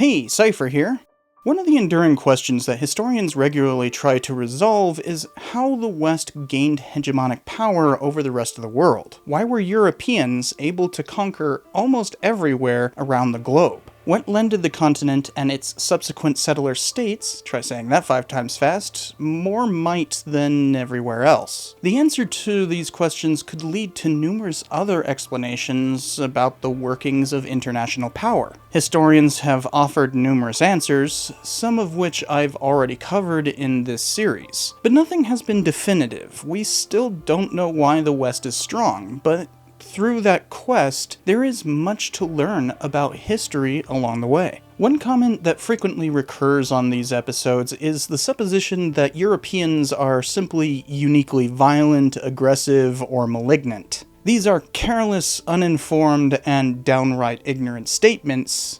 Hey, Cypher here. One of the enduring questions that historians regularly try to resolve is how the West gained hegemonic power over the rest of the world. Why were Europeans able to conquer almost everywhere around the globe? What lended the continent and its subsequent settler states, try saying that 5 times fast, more might than everywhere else? The answer to these questions could lead to numerous other explanations about the workings of international power. Historians have offered numerous answers, some of which I've already covered in this series. But nothing has been definitive. We still don't know why the West is strong, but through that quest, there is much to learn about history along the way. One comment that frequently recurs on these episodes is the supposition that Europeans are simply uniquely violent, aggressive, or malignant. These are careless, uninformed, and downright ignorant statements,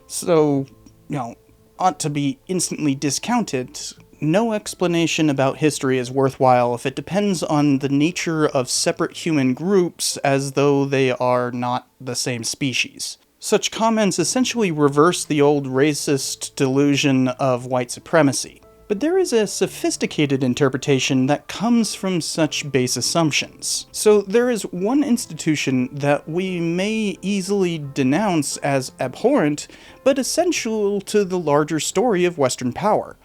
so, ought to be instantly discounted. No explanation about history is worthwhile if it depends on the nature of separate human groups as though they are not the same species. Such comments essentially reverse the old racist delusion of white supremacy. But there is a sophisticated interpretation that comes from such base assumptions. So there is one institution that we may easily denounce as abhorrent, but essential to the larger story of Western power,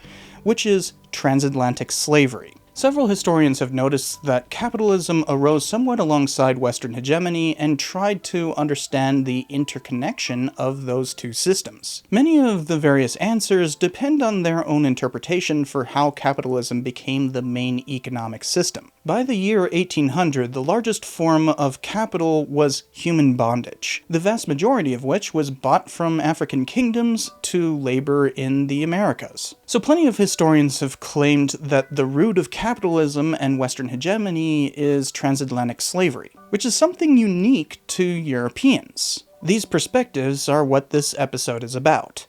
which is transatlantic slavery. Several historians have noticed that capitalism arose somewhat alongside Western hegemony and tried to understand the interconnection of those two systems. Many of the various answers depend on their own interpretation for how capitalism became the main economic system. By the year 1800, the largest form of capital was human bondage, the vast majority of which was bought from African kingdoms to labor in the Americas. So plenty of historians have claimed that the root of capitalism and Western hegemony is transatlantic slavery, which is something unique to Europeans. These perspectives are what this episode is about.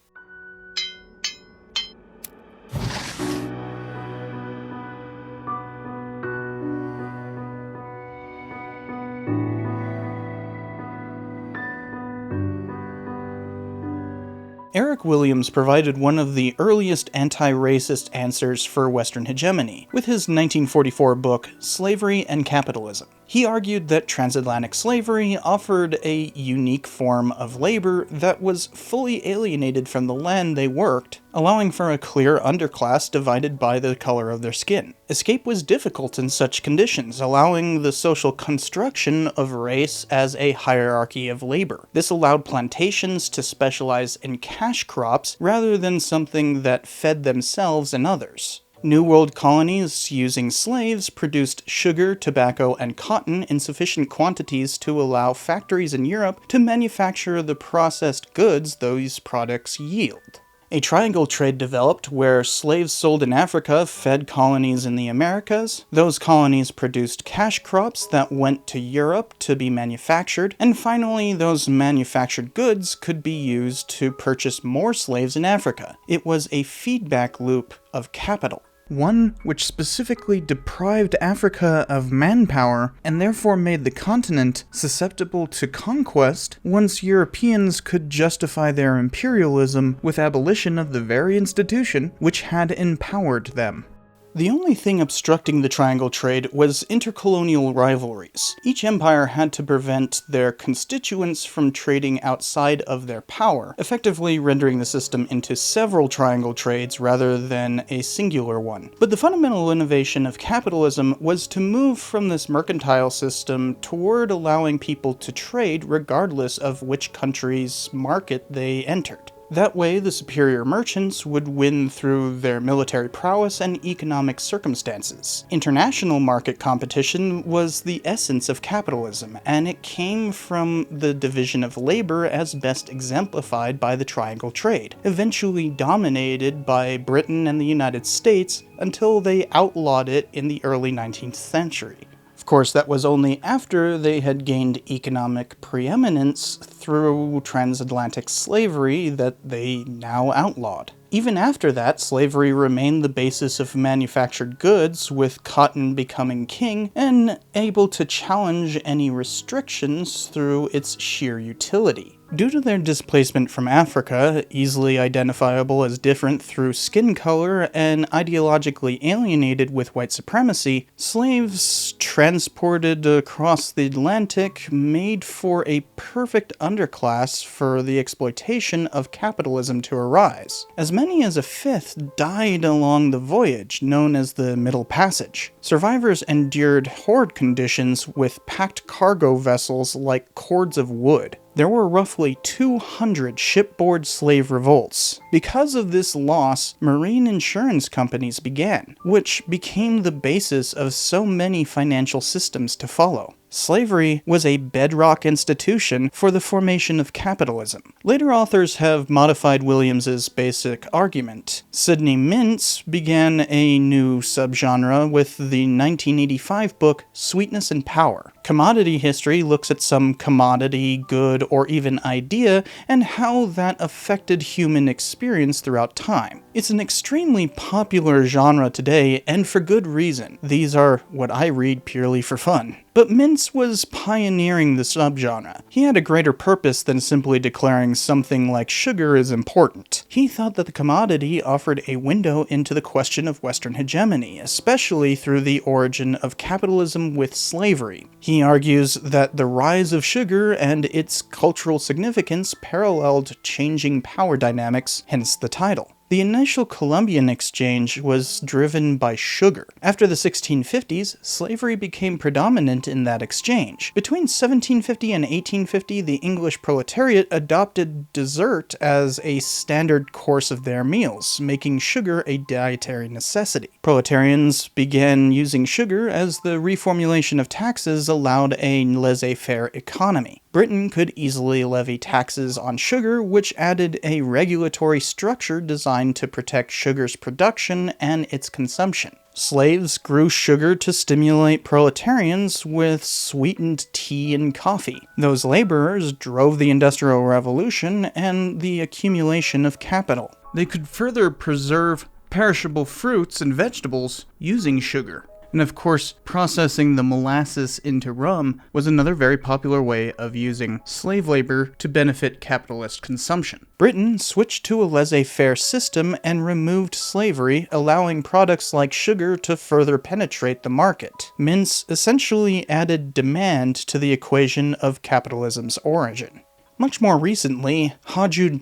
Eric Williams provided one of the earliest anti-racist answers for Western hegemony, with his 1944 book, Slavery and Capitalism. He argued that transatlantic slavery offered a unique form of labor that was fully alienated from the land they worked, allowing for a clear underclass divided by the color of their skin. Escape was difficult in such conditions, allowing the social construction of race as a hierarchy of labor. This allowed plantations to specialize in cash crops rather than something that fed themselves and others. New World colonies using slaves produced sugar, tobacco, and cotton in sufficient quantities to allow factories in Europe to manufacture the processed goods those products yield. A triangle trade developed where slaves sold in Africa fed colonies in the Americas, those colonies produced cash crops that went to Europe to be manufactured, and finally those manufactured goods could be used to purchase more slaves in Africa. It was a feedback loop of capital. One which specifically deprived Africa of manpower and therefore made the continent susceptible to conquest once Europeans could justify their imperialism with abolition of the very institution which had empowered them. The only thing obstructing the triangle trade was intercolonial rivalries. Each empire had to prevent their constituents from trading outside of their power, effectively rendering the system into several triangle trades rather than a singular one. But the fundamental innovation of capitalism was to move from this mercantile system toward allowing people to trade regardless of which country's market they entered. That way, the superior merchants would win through their military prowess and economic circumstances. International market competition was the essence of capitalism, and it came from the division of labor as best exemplified by the triangle trade, eventually dominated by Britain and the United States until they outlawed it in the early 19th century. Of course, that was only after they had gained economic preeminence through transatlantic slavery that they now outlawed. Even after that, slavery remained the basis of manufactured goods, with cotton becoming king and able to challenge any restrictions through its sheer utility. Due to their displacement from Africa, easily identifiable as different through skin color and ideologically alienated with white supremacy, slaves transported across the Atlantic made for a perfect underclass for the exploitation of capitalism to arise. As many as a fifth died along the voyage, known as the Middle Passage. Survivors endured horrid conditions with packed cargo vessels like cords of wood. There were roughly 200 shipboard slave revolts. Because of this loss, marine insurance companies began, which became the basis of so many financial systems to follow. Slavery was a bedrock institution for the formation of capitalism. Later authors have modified Williams's basic argument. Sidney Mintz began a new subgenre with the 1985 book Sweetness and Power. Commodity history looks at some commodity, good, or even idea and how that affected human experience throughout time. It's an extremely popular genre today, and for good reason. These are what I read purely for fun. But Mintz was pioneering the subgenre. He had a greater purpose than simply declaring something like sugar is important. He thought that the commodity offered a window into the question of Western hegemony, especially through the origin of capitalism with slavery. He argues that the rise of sugar and its cultural significance paralleled changing power dynamics, hence the title. The initial Columbian exchange was driven by sugar. After the 1650s, slavery became predominant in that exchange. Between 1750 and 1850, the English proletariat adopted dessert as a standard course of their meals, making sugar a dietary necessity. Proletarians began using sugar as the reformulation of taxes allowed a laissez-faire economy. Britain could easily levy taxes on sugar, which added a regulatory structure designed to protect sugar's production and its consumption. Slaves grew sugar to stimulate proletarians with sweetened tea and coffee. Those laborers drove the Industrial Revolution and the accumulation of capital. They could further preserve perishable fruits and vegetables using sugar. And of course, processing the molasses into rum was another very popular way of using slave labor to benefit capitalist consumption. Britain switched to a laissez-faire system and removed slavery, allowing products like sugar to further penetrate the market. Mintz essentially added demand to the equation of capitalism's origin. Much more recently, Ha-Joon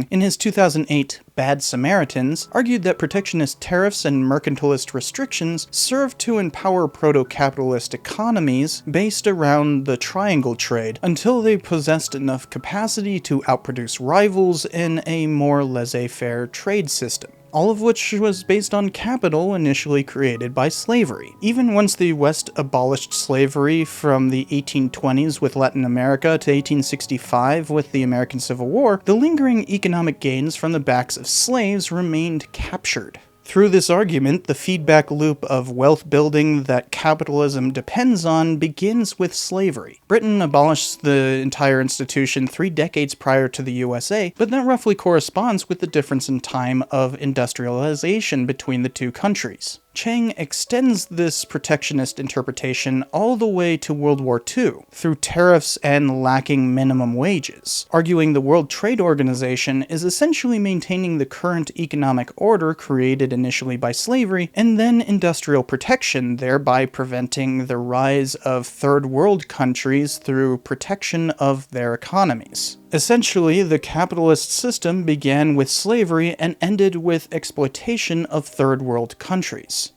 in his 2008 Bad Samaritans, argued that protectionist tariffs and mercantilist restrictions served to empower proto-capitalist economies based around the triangle trade until they possessed enough capacity to outproduce rivals in a more laissez-faire trade system. All of which was based on capital initially created by slavery. Even once the West abolished slavery from the 1820s with Latin America to 1865 with the American Civil War, the lingering economic gains from the backs of slaves remained captured. Through this argument, the feedback loop of wealth building that capitalism depends on begins with slavery. Britain abolished the entire institution 3 decades prior to the USA, but that roughly corresponds with the difference in time of industrialization between the two countries. Chang extends this protectionist interpretation all the way to World War II, through tariffs and lacking minimum wages, arguing the World Trade Organization is essentially maintaining the current economic order created initially by slavery, and then industrial protection, thereby preventing the rise of third world countries through protection of their economies. Essentially, the capitalist system began with slavery and ended with exploitation of third world countries.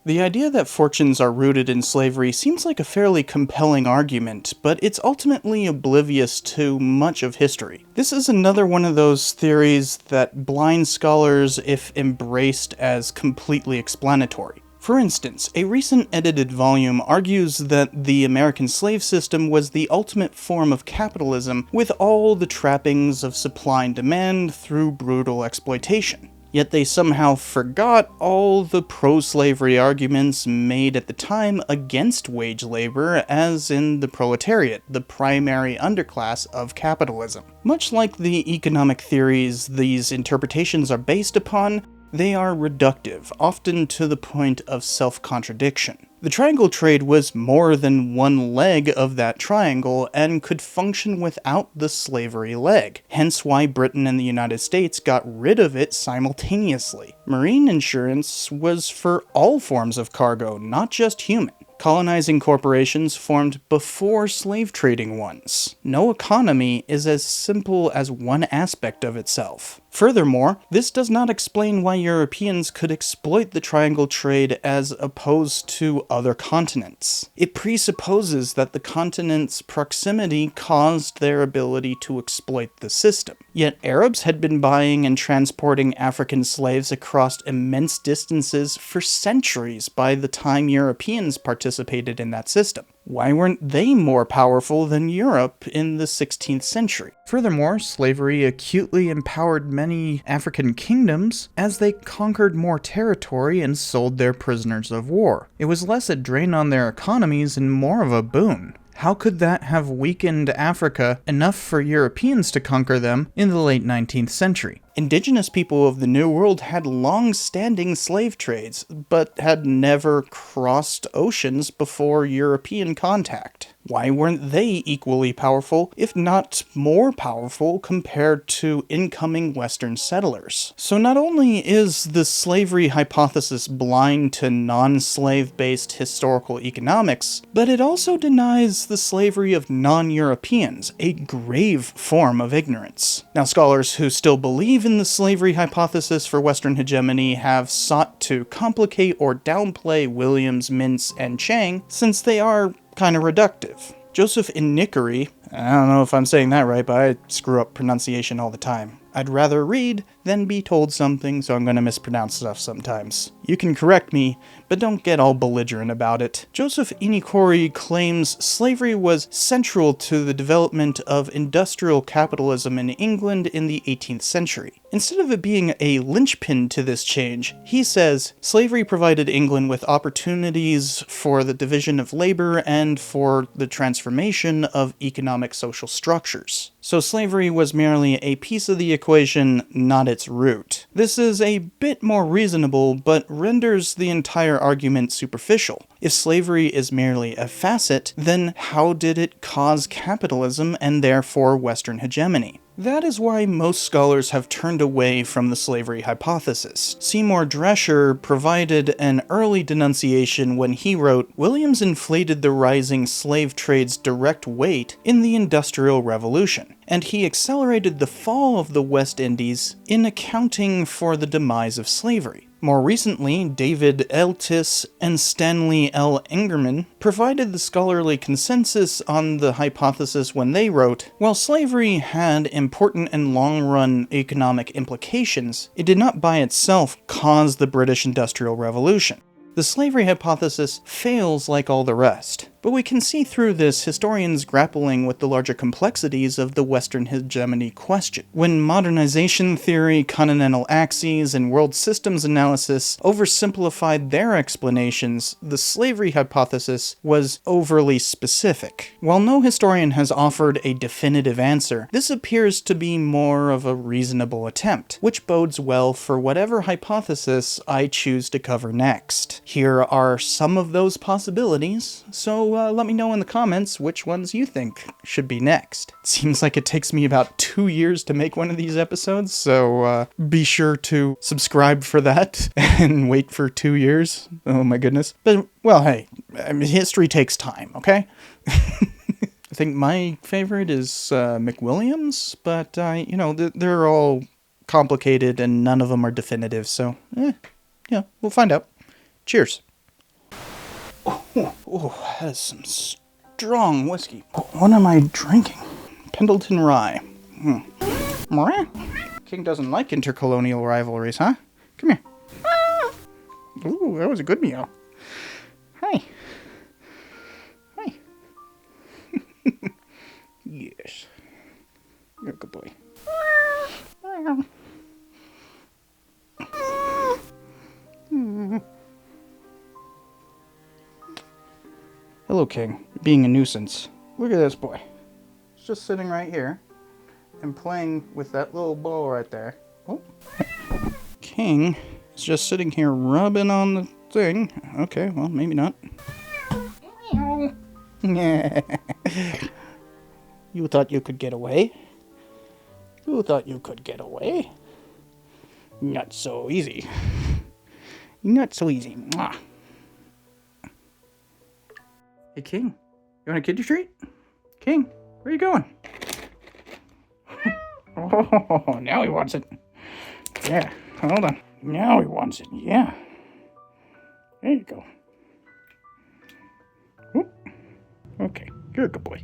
The idea that fortunes are rooted in slavery seems like a fairly compelling argument, but it's ultimately oblivious to much of history. This is another one of those theories that blind scholars, if embraced as completely explanatory. For instance, a recent edited volume argues that the American slave system was the ultimate form of capitalism with all the trappings of supply and demand through brutal exploitation. Yet they somehow forgot all the pro-slavery arguments made at the time against wage labor, as in the proletariat, the primary underclass of capitalism. Much like the economic theories these interpretations are based upon, they are reductive, often to the point of self-contradiction. The triangle trade was more than one leg of that triangle and could function without the slavery leg, hence why Britain and the United States got rid of it simultaneously. Marine insurance was for all forms of cargo, not just human. Colonizing corporations formed before slave trading ones. No economy is as simple as one aspect of itself. Furthermore, this does not explain why Europeans could exploit the triangle trade as opposed to other continents. It presupposes that the continent's proximity caused their ability to exploit the system. Yet Arabs had been buying and transporting African slaves across immense distances for centuries by the time Europeans participated in that system. Why weren't they more powerful than Europe in the 16th century? Furthermore, slavery acutely empowered many African kingdoms as they conquered more territory and sold their prisoners of war. It was less a drain on their economies and more of a boon. How could that have weakened Africa enough for Europeans to conquer them in the late 19th century? Indigenous people of the New World had long-standing slave trades, but had never crossed oceans before European contact. Why weren't they equally powerful, if not more powerful, compared to incoming Western settlers? So not only is the slavery hypothesis blind to non-slave-based historical economics, but it also denies the slavery of non-Europeans, a grave form of ignorance. Now, scholars who still believe in the slavery hypothesis for Western hegemony have sought to complicate or downplay Williams, Mintz, and Chang, since they are kind of reductive. Joseph Inicary, I don't know if I'm saying that right, but I screw up pronunciation all the time. I'd rather read than be told something, so I'm going to mispronounce stuff sometimes. You can correct me, but don't get all belligerent about it. Joseph Inicary claims slavery was central to the development of industrial capitalism in England in the 18th century. Instead of it being a linchpin to this change, he says, slavery provided England with opportunities for the division of labor and for the transformation of economic social structures. So slavery was merely a piece of the equation, not its root. This is a bit more reasonable, but renders the entire argument superficial. If slavery is merely a facet, then how did it cause capitalism and therefore Western hegemony? That is why most scholars have turned away from the slavery hypothesis. Seymour Drescher provided an early denunciation when he wrote, "Williams inflated the rising slave trade's direct weight in the Industrial Revolution, and he accelerated the fall of the West Indies in accounting for the demise of slavery." More recently, David Eltis and Stanley L. Engerman provided the scholarly consensus on the hypothesis when they wrote, "While slavery had important and long-run economic implications, it did not by itself cause the British Industrial Revolution. The slavery hypothesis fails like all the rest." But we can see through this historians grappling with the larger complexities of the Western hegemony question. When modernization theory, continental axes, and world systems analysis oversimplified their explanations, the slavery hypothesis was overly specific. While no historian has offered a definitive answer, this appears to be more of a reasonable attempt, which bodes well for whatever hypothesis I choose to cover next. Here are some of those possibilities, so let me know in the comments which ones you think should be next. It seems like it takes me about 2 years to make one of these episodes, so be sure to subscribe for that and wait for 2 years. Oh my goodness. But, well, hey, I mean, history takes time, okay? I think my favorite is McWilliams, but, you know, they're all complicated and none of them are definitive, so, yeah, we'll find out. Cheers. Oh, that is some strong whiskey. What am I drinking? Pendleton Rye. King doesn't like intercolonial rivalries, huh? Come here. Ooh, that was a good meow. Hi. Hi. Yes. You're a good boy. Hello, King. You're being a nuisance. Look at this boy. He's just sitting right here and playing with that little ball right there. Oh. King is just sitting here rubbing on the thing. Okay, well, maybe not. You thought you could get away? You thought you could get away? Not so easy. Not so easy. Mwah. Hey, King. You want a kitty treat? King, where are you going? Oh, now he wants it. Yeah, hold on. Now he wants it. Yeah. There you go. Oop. Okay, you're a good boy.